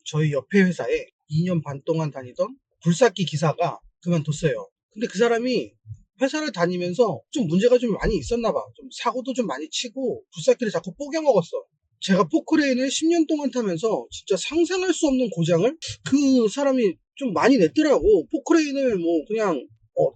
저희 옆에 회사에 2년 반 동안 다니던 굴삭기 기사가 그만뒀어요. 근데 그 사람이 회사를 다니면서 좀 문제가 좀 많이 있었나 봐. 좀 사고도 좀 많이 치고 굴삭기를 자꾸 뽀개 먹었어. 제가 포크레인을 10년 동안 타면서 진짜 상상할 수 없는 고장을 그 사람이 좀 많이 냈더라고. 포크레인을 뭐 그냥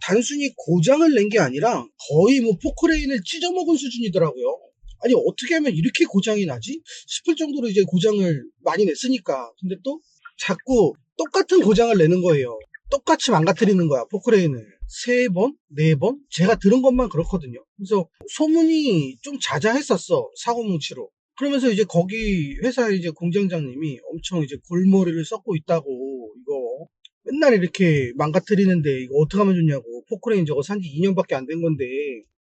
단순히 고장을 낸 게 아니라 거의 뭐 포크레인을 찢어먹은 수준이더라고요. 아니 어떻게 하면 이렇게 고장이 나지? 싶을 정도로 이제 고장을 많이 냈으니까. 근데 또 자꾸 똑같은 고장을 내는 거예요. 똑같이 망가뜨리는 거야, 포크레인을. 3번? 4번? 제가 들은 것만 그렇거든요. 그래서 소문이 좀 자자했었어, 사고뭉치로. 그러면서 이제 거기 회사 이제 공장장님이 엄청 이제 골머리를 썩고 있다고, 이거 맨날 이렇게 망가뜨리는데 이거 어떻게 하면 좋냐고. 포크레인 저거 산지 2년밖에 안 된 건데.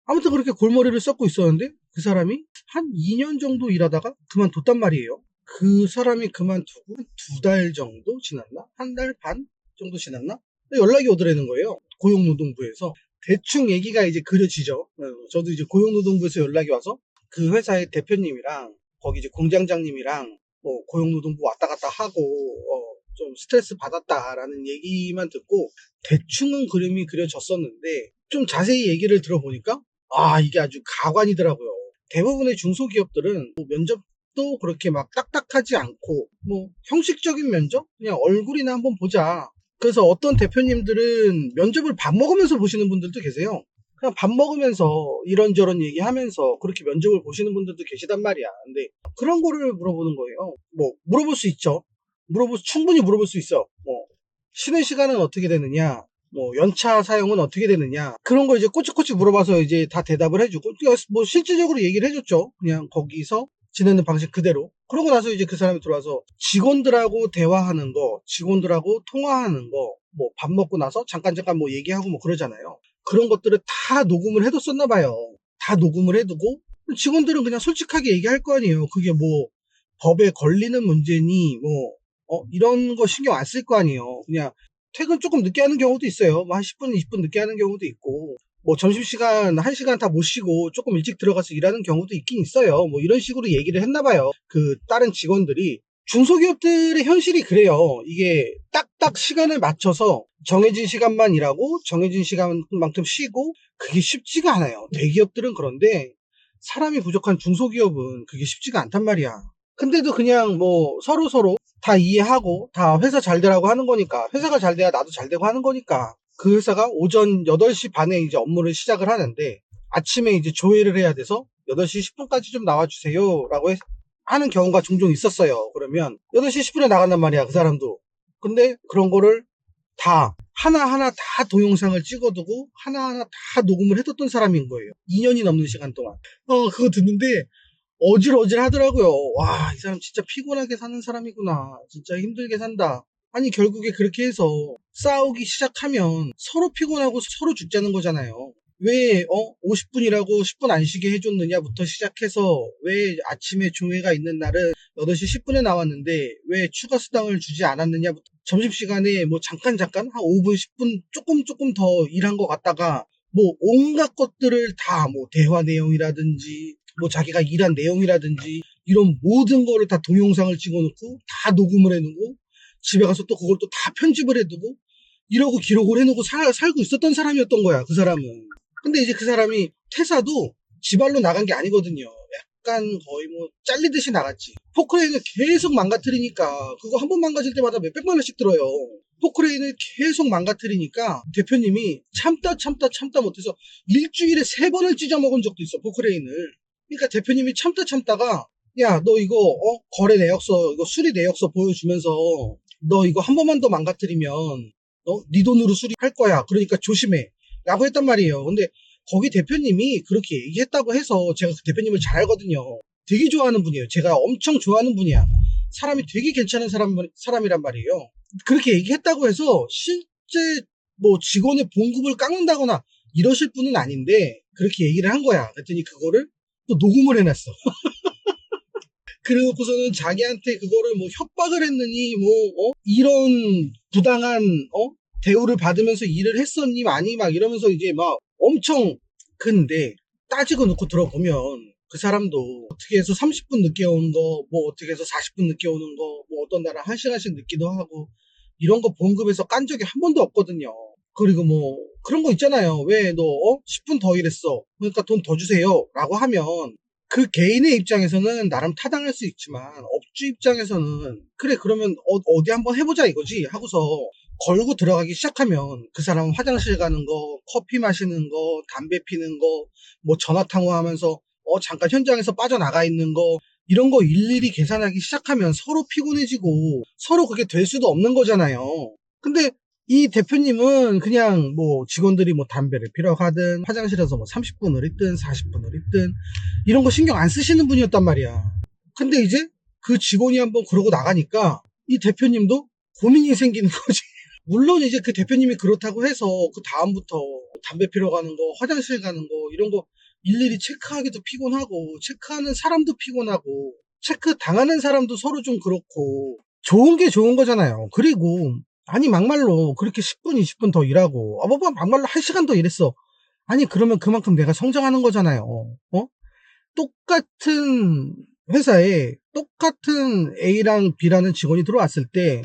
아무튼 그렇게 골머리를 썩고 있었는데 그 사람이 한 2년 정도 일하다가 그만뒀단 말이에요. 그 사람이 그만두고 2달 정도 지났나? 1달 반 정도 지났나? 연락이 오더라는 거예요. 고용노동부에서. 대충 얘기가 이제 그려지죠. 저도 이제 고용노동부에서 연락이 와서 그 회사의 대표님이랑 거기 이제 공장장님이랑 뭐 고용노동부 왔다 갔다 하고 좀 스트레스 받았다라는 얘기만 듣고 대충은 그림이 그려졌었는데 좀 자세히 얘기를 들어보니까 이게 아주 가관이더라고요. 대부분의 중소기업들은 뭐 면접도 그렇게 막 딱딱하지 않고 뭐 형식적인 면접? 그냥 얼굴이나 한번 보자. 그래서 어떤 대표님들은 면접을 밥 먹으면서 보시는 분들도 계세요. 그냥 밥 먹으면서 이런저런 얘기하면서 그렇게 면접을 보시는 분들도 계시단 말이야. 근데 그런 거를 물어보는 거예요. 뭐 물어볼 수 있죠. 충분히 물어볼 수 있어. 뭐 쉬는 시간은 어떻게 되느냐, 뭐 연차 사용은 어떻게 되느냐, 그런 거 이제 꼬치꼬치 물어봐서 이제 다 대답을 해주고, 뭐 실질적으로 얘기를 해줬죠. 그냥 거기서 지내는 방식 그대로. 그러고 나서 이제 그 사람이 들어와서 직원들하고 대화하는 거, 직원들하고 통화하는 거, 뭐 밥 먹고 나서 잠깐 뭐 얘기하고 뭐 그러잖아요. 그런 것들을 다 녹음을 해뒀었나 봐요. 다 녹음을 해두고 직원들은 그냥 솔직하게 얘기할 거 아니에요. 그게 뭐 법에 걸리는 문제니 뭐 이런 거 신경 안 쓸 거 아니에요. 그냥 퇴근 조금 늦게 하는 경우도 있어요. 뭐 한 10분, 20분 늦게 하는 경우도 있고, 뭐 점심시간 1시간 다 못 쉬고 조금 일찍 들어가서 일하는 경우도 있긴 있어요. 뭐 이런 식으로 얘기를 했나 봐요. 그 다른 직원들이. 중소기업들의 현실이 그래요. 이게 딱딱 시간을 맞춰서 정해진 시간만 일하고 정해진 시간만큼 쉬고 그게 쉽지가 않아요. 대기업들은 그런데 사람이 부족한 중소기업은 그게 쉽지가 않단 말이야. 근데도 그냥 뭐 서로 다 이해하고 다 회사 잘 되라고 하는 거니까, 회사가 잘 돼야 나도 잘 되고 하는 거니까 그 회사가 오전 8시 반에 이제 업무를 시작을 하는데 아침에 이제 조회를 해야 돼서 8시 10분까지 좀 나와주세요 라고 하는 경우가 종종 있었어요. 그러면 8시 10분에 나간단 말이야, 그 사람도. 근데 그런 거를 다 하나하나 다 동영상을 찍어두고 하나하나 다 녹음을 해뒀던 사람인 거예요. 2년이 넘는 시간 동안. 그거 듣는데 어질어질 하더라고요. 와, 이 사람 진짜 피곤하게 사는 사람이구나. 진짜 힘들게 산다. 아니, 결국에 그렇게 해서 싸우기 시작하면 서로 피곤하고 서로 죽자는 거잖아요. 왜, 50분이라고 10분 안 쉬게 해줬느냐부터 시작해서 왜 아침에 조회가 있는 날은 8시 10분에 나왔는데 왜 추가 수당을 주지 않았느냐부터 점심시간에 뭐 잠깐 한 5분, 10분 조금 더 일한 것 같다가 뭐 온갖 것들을 다 뭐 대화 내용이라든지 뭐 자기가 일한 내용이라든지 이런 모든 거를 다 동영상을 찍어놓고 다 녹음을 해놓고 집에 가서 또 그걸 또 다 편집을 해두고 이러고 기록을 해놓고 살고 있었던 사람이었던 거야, 그 사람은. 근데 이제 그 사람이 퇴사도 지발로 나간 게 아니거든요. 약간 거의 뭐 잘리듯이 나갔지. 포크레인을 계속 망가뜨리니까 그거 한 번 망가질 때마다 몇백만 원씩 들어요. 포크레인을 계속 망가뜨리니까 대표님이 참다 못해서 일주일에 3번을 찢어먹은 적도 있어, 포크레인을. 그러니까 대표님이 참다가 야, 너 이거 거래 내역서, 이거 수리 내역서 보여주면서 너 이거 한 번만 더 망가뜨리면 네 돈으로 수리할 거야. 그러니까 조심해 라고 했단 말이에요. 근데 거기 대표님이 그렇게 얘기했다고 해서 제가 그 대표님을 잘 알거든요. 되게 좋아하는 분이에요. 제가 엄청 좋아하는 분이야. 사람이 되게 괜찮은 사람이란 말이에요. 그렇게 얘기했다고 해서 실제 뭐 직원의 봉급을 깎는다거나 이러실 분은 아닌데 그렇게 얘기를 한 거야. 그랬더니 그거를 또 녹음을 해놨어. 그래놓고서는 자기한테 그거를 뭐 협박을 했느니 뭐 이런 부당한 대우를 받으면서 일을 했었니 아니 막 이러면서 이제 막 엄청. 근데 따지고 놓고 들어보면 그 사람도 어떻게 해서 30분 늦게 오는 거, 뭐 어떻게 해서 40분 늦게 오는 거, 뭐 어떤 날은 1시간씩 늦기도 하고, 이런 거 봉급에서 깐 적이 한 번도 없거든요. 그리고 뭐, 그런 거 있잖아요. 왜 너, 10분 더 일했어. 그러니까 돈 더 주세요. 라고 하면, 그 개인의 입장에서는 나름 타당할 수 있지만, 업주 입장에서는, 그래, 그러면 어디 한번 해보자 이거지. 하고서, 걸고 들어가기 시작하면, 그 사람은 화장실 가는 거, 커피 마시는 거, 담배 피는 거, 뭐 전화 통화하면서, 잠깐 현장에서 빠져나가 있는 거, 이런 거 일일이 계산하기 시작하면 서로 피곤해지고, 서로 그게 될 수도 없는 거잖아요. 근데 이 대표님은 그냥 뭐 직원들이 뭐 담배를 피러 가든 화장실에서 뭐 30분을 있든 40분을 있든 이런 거 신경 안 쓰시는 분이었단 말이야. 근데 이제 그 직원이 한번 그러고 나가니까 이 대표님도 고민이 생기는 거지. 물론 이제 그 대표님이 그렇다고 해서 그 다음부터 담배 피러 가는 거, 화장실 가는 거 이런 거 일일이 체크하기도 피곤하고 체크하는 사람도 피곤하고 체크 당하는 사람도 서로 좀 그렇고 좋은 게 좋은 거잖아요. 그리고 아니 막말로 그렇게 10분, 20분 더 일하고 뭐 막말로 1시간 더 일했어. 아니 그러면 그만큼 내가 성장하는 거잖아요. 똑같은 회사에 똑같은 A랑 B라는 직원이 들어왔을 때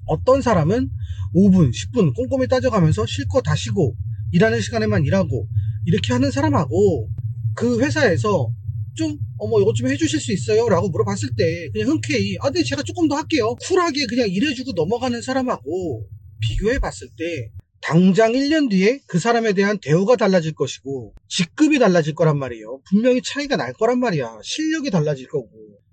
어떤 사람은 5분, 10분 꼼꼼히 따져가면서 쉴 거 다 쉬고 일하는 시간에만 일하고 이렇게 하는 사람하고 그 회사에서 좀 어머 이것 좀 해주실 수 있어요? 라고 물어봤을 때 그냥 흔쾌히 네 제가 조금 더 할게요. 쿨하게 그냥 일해주고 넘어가는 사람하고 비교해 봤을 때 당장 1년 뒤에 그 사람에 대한 대우가 달라질 것이고 직급이 달라질 거란 말이에요. 분명히 차이가 날 거란 말이야. 실력이 달라질 거고.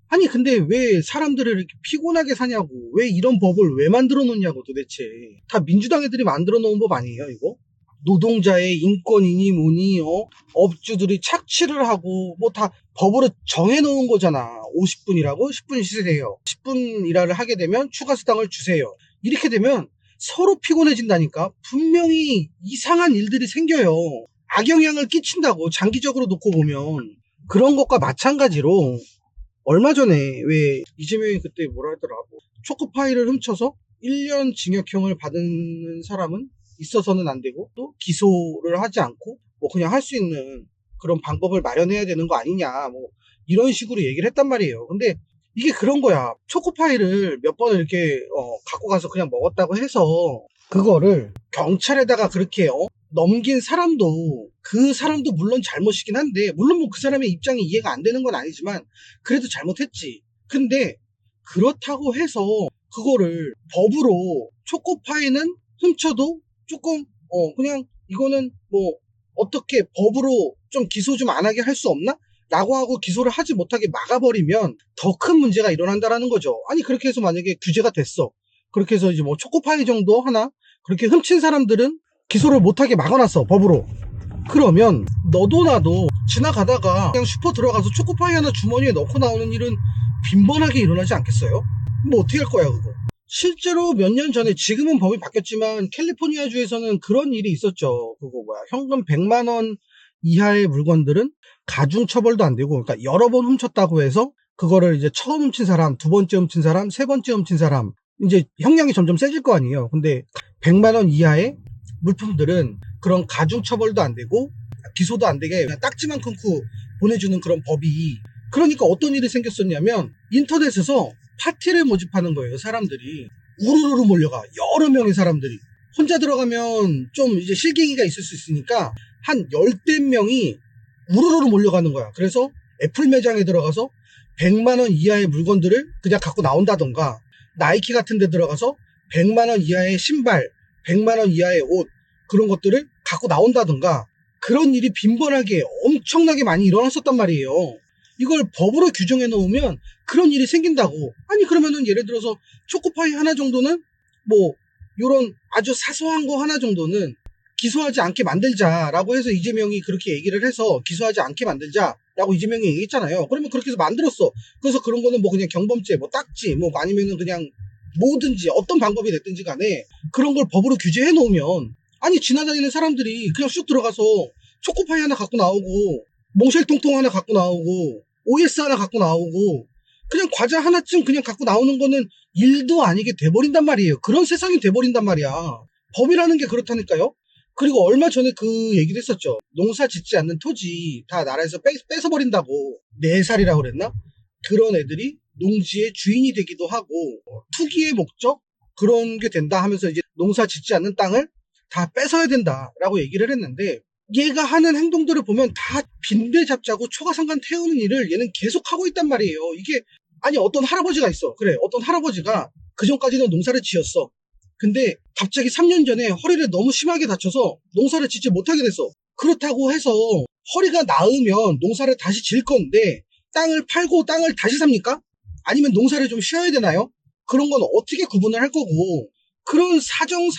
아니 근데 왜 사람들을 이렇게 피곤하게 사냐고, 왜 이런 법을 왜 만들어 놓냐고. 도대체 다 민주당 애들이 만들어 놓은 법 아니에요 이거? 노동자의 인권이니 뭐니 업주들이 착취를 하고 뭐 다 법으로 정해 놓은 거잖아. 50분이라고 10분 쉬세요. 10분 일하를 하게 되면 추가 수당을 주세요. 이렇게 되면 서로 피곤해진다니까. 분명히 이상한 일들이 생겨요. 악영향을 끼친다고 장기적으로 놓고 보면. 그런 것과 마찬가지로 얼마 전에 왜 이재명이 그때 뭐라 하더라, 뭐 초코파이를 훔쳐서 1년 징역형을 받은 사람은 있어서는 안 되고 또 기소를 하지 않고 뭐 그냥 할 수 있는 그런 방법을 마련해야 되는 거 아니냐, 뭐 이런 식으로 얘기를 했단 말이에요. 근데 이게 그런 거야. 초코파이를 몇 번을 이렇게 갖고 가서 그냥 먹었다고 해서 그거를 경찰에다가 그렇게 넘긴 사람도, 그 사람도 물론 잘못이긴 한데, 물론 뭐 그 사람의 입장이 이해가 안 되는 건 아니지만 그래도 잘못했지. 근데 그렇다고 해서 그거를 법으로 초코파이는 훔쳐도 조금 그냥 이거는 뭐 어떻게 법으로 좀 기소 좀 안 하게 할 수 없나? 라고 하고 기소를 하지 못하게 막아버리면 더 큰 문제가 일어난다라는 거죠. 아니 그렇게 해서 만약에 규제가 됐어. 그렇게 해서 이제 뭐 초코파이 정도 하나 그렇게 훔친 사람들은 기소를 못하게 막아놨어 법으로. 그러면 너도 나도 지나가다가 그냥 슈퍼 들어가서 초코파이 하나 주머니에 넣고 나오는 일은 빈번하게 일어나지 않겠어요? 뭐 어떻게 할 거야 그거. 실제로 몇 년 전에, 지금은 법이 바뀌었지만 캘리포니아주에서는 그런 일이 있었죠. 그거 뭐야, 현금 100만 원 이하의 물건들은 가중 처벌도 안 되고, 그러니까 여러 번 훔쳤다고 해서 그거를 이제 처음 훔친 사람, 두 번째 훔친 사람, 세 번째 훔친 사람, 이제 형량이 점점 세질 거 아니에요. 근데 100만 원 이하의 물품들은 그런 가중 처벌도 안 되고 기소도 안 되게 그냥 딱지만 끊고 보내주는 그런 법이. 그러니까 어떤 일이 생겼었냐면 인터넷에서 파티를 모집하는 거예요. 사람들이 우르르 몰려가, 여러 명의 사람들이. 혼자 들어가면 좀 이제 실갱이가 있을 수 있으니까 한 열댓 명이 우르르 몰려가는 거야. 그래서 애플 매장에 들어가서 100만 원 이하의 물건들을 그냥 갖고 나온다던가, 나이키 같은 데 들어가서 100만 원 이하의 신발, 100만 원 이하의 옷, 그런 것들을 갖고 나온다던가, 그런 일이 빈번하게 엄청나게 많이 일어났었단 말이에요. 이걸 법으로 규정해 놓으면 그런 일이 생긴다고. 아니 그러면은 예를 들어서 초코파이 하나 정도는 뭐 요런 아주 사소한 거 하나 정도는 기소하지 않게 만들자라고 해서 이재명이 그렇게 얘기를 해서 기소하지 않게 만들자라고 이재명이 얘기했잖아요. 그러면 그렇게 해서 만들었어. 그래서 그런 거는 뭐 그냥 경범죄, 뭐 딱지, 뭐 아니면은 그냥 뭐든지 어떤 방법이 됐든지 간에 그런 걸 법으로 규제해 놓으면, 아니 지나다니는 사람들이 그냥 쑥 들어가서 초코파이 하나 갖고 나오고 몽쉘통통 하나 갖고 나오고 OS 하나 갖고 나오고 그냥 과자 하나쯤 그냥 갖고 나오는 거는 일도 아니게 돼버린단 말이에요. 그런 세상이 돼버린단 말이야. 법이라는 게 그렇다니까요. 그리고 얼마 전에 그 얘기도 했었죠. 농사 짓지 않는 토지 다 나라에서 뺏어버린다고. 4살이라고 그랬나? 그런 애들이 농지의 주인이 되기도 하고 투기의 목적 그런 게 된다 하면서 이제 농사 짓지 않는 땅을 다 뺏어야 된다라고 얘기를 했는데 얘가 하는 행동들을 보면 다 빈대 잡자고 초가상간 태우는 일을 얘는 계속 하고 있단 말이에요. 이게 아니 어떤 할아버지가 있어. 그래 어떤 할아버지가 그전까지는 농사를 지었어. 근데 갑자기 3년 전에 허리를 너무 심하게 다쳐서 농사를 짓지 못하게 됐어. 그렇다고 해서 허리가 나으면 농사를 다시 질 건데 땅을 팔고 땅을 다시 삽니까? 아니면 농사를 좀 쉬어야 되나요? 그런 건 어떻게 구분을 할 거고 그런 사정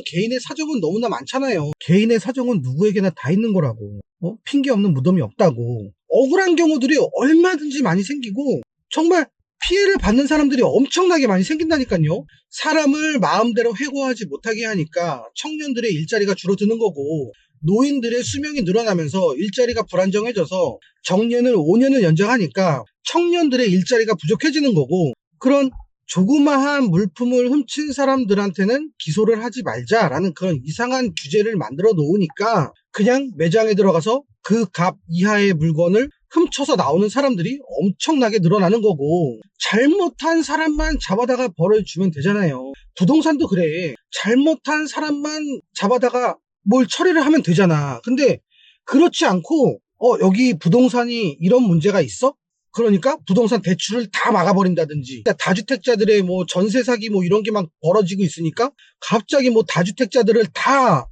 개인의 사정은 너무나 많잖아요. 개인의 사정은 누구에게나 다 있는 거라고. 핑계 없는 무덤이 없다고. 억울한 경우들이 얼마든지 많이 생기고 정말 피해를 받는 사람들이 엄청나게 많이 생긴다니까요. 사람을 마음대로 해고하지 못하게 하니까 청년들의 일자리가 줄어드는 거고 노인들의 수명이 늘어나면서 일자리가 불안정해져서 정년을 5년을 연장하니까 청년들의 일자리가 부족해지는 거고 그런 조그마한 물품을 훔친 사람들한테는 기소를 하지 말자라는 그런 이상한 규제를 만들어 놓으니까 그냥 매장에 들어가서 그 값 이하의 물건을 훔쳐서 나오는 사람들이 엄청나게 늘어나는 거고 잘못한 사람만 잡아다가 벌을 주면 되잖아요. 부동산도 그래. 잘못한 사람만 잡아다가 뭘 처리를 하면 되잖아. 근데 그렇지 않고 여기 부동산이 이런 문제가 있어? 그러니까 부동산 대출을 다 막아버린다든지 다주택자들의 뭐 전세 사기 뭐 이런 게 막 벌어지고 있으니까 갑자기 뭐 다주택자들을 다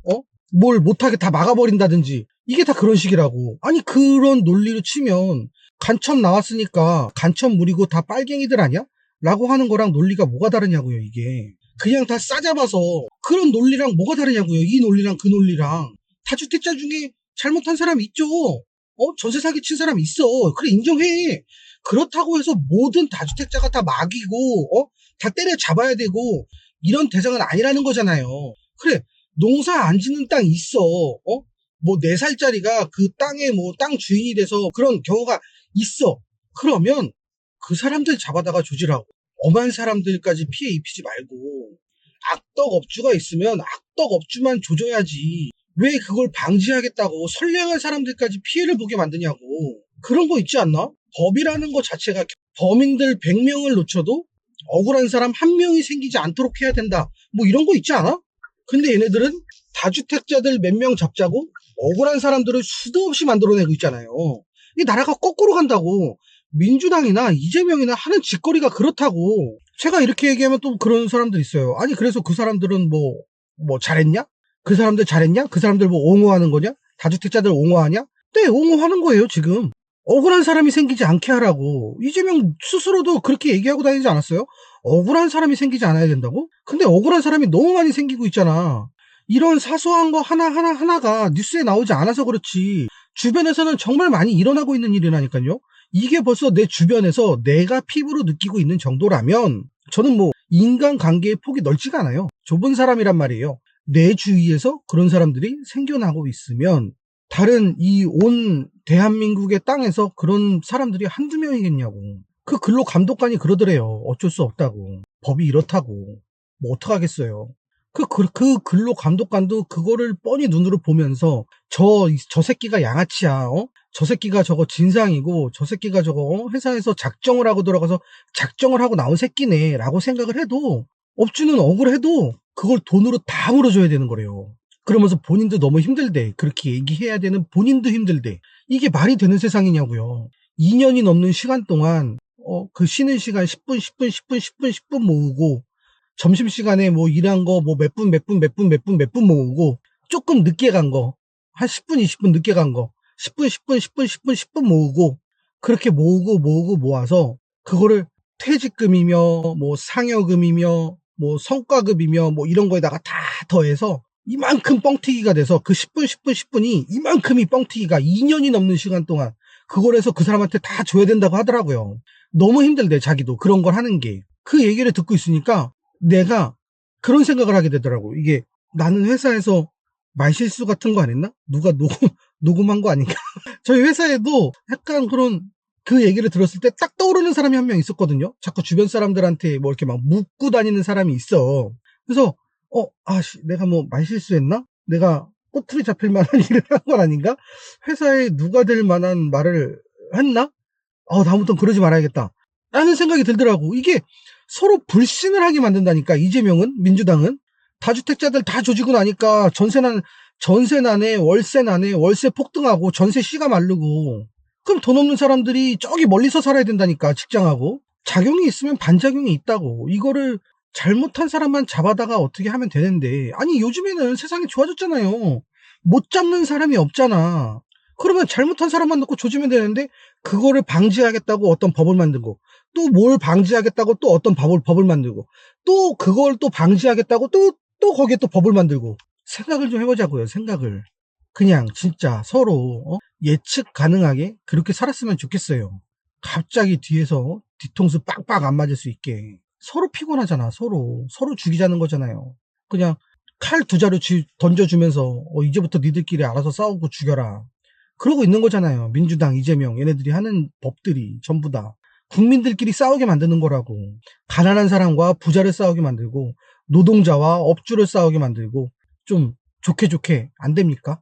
뭘 못하게 다 막아버린다든지 이게 다 그런 식이라고. 아니 그런 논리로 치면 간첩 나왔으니까 간첩물이고 다 빨갱이들 아니야? 라고 하는 거랑 논리가 뭐가 다르냐고요. 이게 그냥 다 싸잡아서 그런 논리랑 뭐가 다르냐고요. 이 논리랑 그 논리랑. 다주택자 중에 잘못한 사람 있죠. 전세 사기 친 사람 있어. 그래 인정해. 그렇다고 해서 모든 다주택자가 다 막이고 다 때려잡아야 되고 이런 대상은 아니라는 거잖아요. 그래 농사 안 짓는 땅 있어. 뭐 4살짜리가 그 땅에 뭐 땅 주인이 돼서 그런 경우가 있어. 그러면 그 사람들 잡아다가 조지라고. 엄한 사람들까지 피해 입히지 말고 악덕 업주가 있으면 악덕 업주만 조져야지. 왜 그걸 방지하겠다고 선량한 사람들까지 피해를 보게 만드냐고. 그런 거 있지 않나? 법이라는 거 자체가 범인들 100명을 놓쳐도 억울한 사람 1명이 생기지 않도록 해야 된다. 뭐 이런 거 있지 않아? 근데 얘네들은 다주택자들 몇 명 잡자고 억울한 사람들을 수도 없이 만들어내고 있잖아요. 이 나라가 거꾸로 간다고. 민주당이나 이재명이나 하는 짓거리가 그렇다고. 제가 이렇게 얘기하면 또 그런 사람들 있어요. 아니 그래서 그 사람들은 뭐 잘했냐? 그 사람들 잘했냐? 그 사람들 뭐 옹호하는 거냐? 다주택자들 옹호하냐? 네, 옹호하는 거예요 지금. 억울한 사람이 생기지 않게 하라고. 이재명 스스로도 그렇게 얘기하고 다니지 않았어요? 억울한 사람이 생기지 않아야 된다고? 근데 억울한 사람이 너무 많이 생기고 있잖아. 이런 사소한 거 하나가 뉴스에 나오지 않아서 그렇지 주변에서는 정말 많이 일어나고 있는 일이라니까요. 이게 벌써 내 주변에서 내가 피부로 느끼고 있는 정도라면 저는 뭐 인간관계의 폭이 넓지가 않아요. 좁은 사람이란 말이에요. 내 주위에서 그런 사람들이 생겨나고 있으면 다른 이 온 대한민국의 땅에서 그런 사람들이 한두 명이겠냐고. 그 근로 감독관이 그러더래요. 어쩔 수 없다고. 법이 이렇다고. 뭐 어떡하겠어요. 그 근로 감독관도 그거를 뻔히 눈으로 보면서 저 새끼가 양아치야. 저 새끼가 저거 진상이고 저 새끼가 저거 회사에서 작정을 하고 들어가서 작정을 하고 나온 새끼네 라고 생각을 해도 업주는 억울해도 그걸 돈으로 다 물어줘야 되는 거래요. 그러면서 본인도 너무 힘들대. 그렇게 얘기해야 되는 본인도 힘들대. 이게 말이 되는 세상이냐고요. 2년이 넘는 시간 동안 그 쉬는 시간 10분 모으고 점심시간에 뭐 일한 거 뭐 몇 분 모으고 조금 늦게 간 거 한 10분 20분 늦게 간 거 10분 모으고 그렇게 모으고 모아서 그거를 퇴직금이며 뭐 상여금이며 뭐 성과급이며 뭐 이런 거에다가 다 더해서 이만큼 뻥튀기가 돼서 그 10분이 이만큼이 뻥튀기가 2년이 넘는 시간 동안 그걸 해서 그 사람한테 다 줘야 된다고 하더라고요. 너무 힘들대 자기도 그런 걸 하는 게. 그 얘기를 듣고 있으니까 내가 그런 생각을 하게 되더라고. 이게 나는 회사에서 말실수 같은 거 안 했나? 누가 녹음한 거 아닌가? 저희 회사에도 약간 그런 그 얘기를 들었을 때 딱 떠오르는 사람이 한 명 있었거든요. 자꾸 주변 사람들한테 뭐 이렇게 막 묻고 다니는 사람이 있어. 그래서 내가 뭐 말실수했나? 내가 꼬투리 잡힐 만한 일을 한 건 아닌가? 회사에 누가 될 만한 말을 했나? 다음부터는 그러지 말아야겠다. 라는 생각이 들더라고. 이게 서로 불신을 하게 만든다니까, 이재명은, 민주당은. 다주택자들 다 조지고 나니까 전세 나네, 월세 나네, 월세 폭등하고 전세 씨가 마르고. 그럼 돈 없는 사람들이 저기 멀리서 살아야 된다니까, 직장하고. 작용이 있으면 반작용이 있다고. 이거를 잘못한 사람만 잡아다가 어떻게 하면 되는데. 아니, 요즘에는 세상이 좋아졌잖아요. 못 잡는 사람이 없잖아. 그러면 잘못한 사람만 놓고 조지면 되는데, 그거를 방지하겠다고 어떤 법을 만들고, 또 뭘 방지하겠다고 또 어떤 법을 만들고, 또 그걸 또 방지하겠다고 또 거기에 또 법을 만들고. 생각을 좀 해보자고요, 생각을. 그냥 진짜 서로 예측 가능하게 그렇게 살았으면 좋겠어요. 갑자기 뒤에서 뒤통수 빡빡 안 맞을 수 있게. 서로 피곤하잖아, 서로 죽이자는 거잖아요. 그냥 칼 두 자루 던져주면서 이제부터 니들끼리 알아서 싸우고 죽여라. 그러고 있는 거잖아요. 민주당, 이재명 얘네들이 하는 법들이 전부 다 국민들끼리 싸우게 만드는 거라고. 가난한 사람과 부자를 싸우게 만들고, 노동자와 업주를 싸우게 만들고. 좀 좋게 안 됩니까?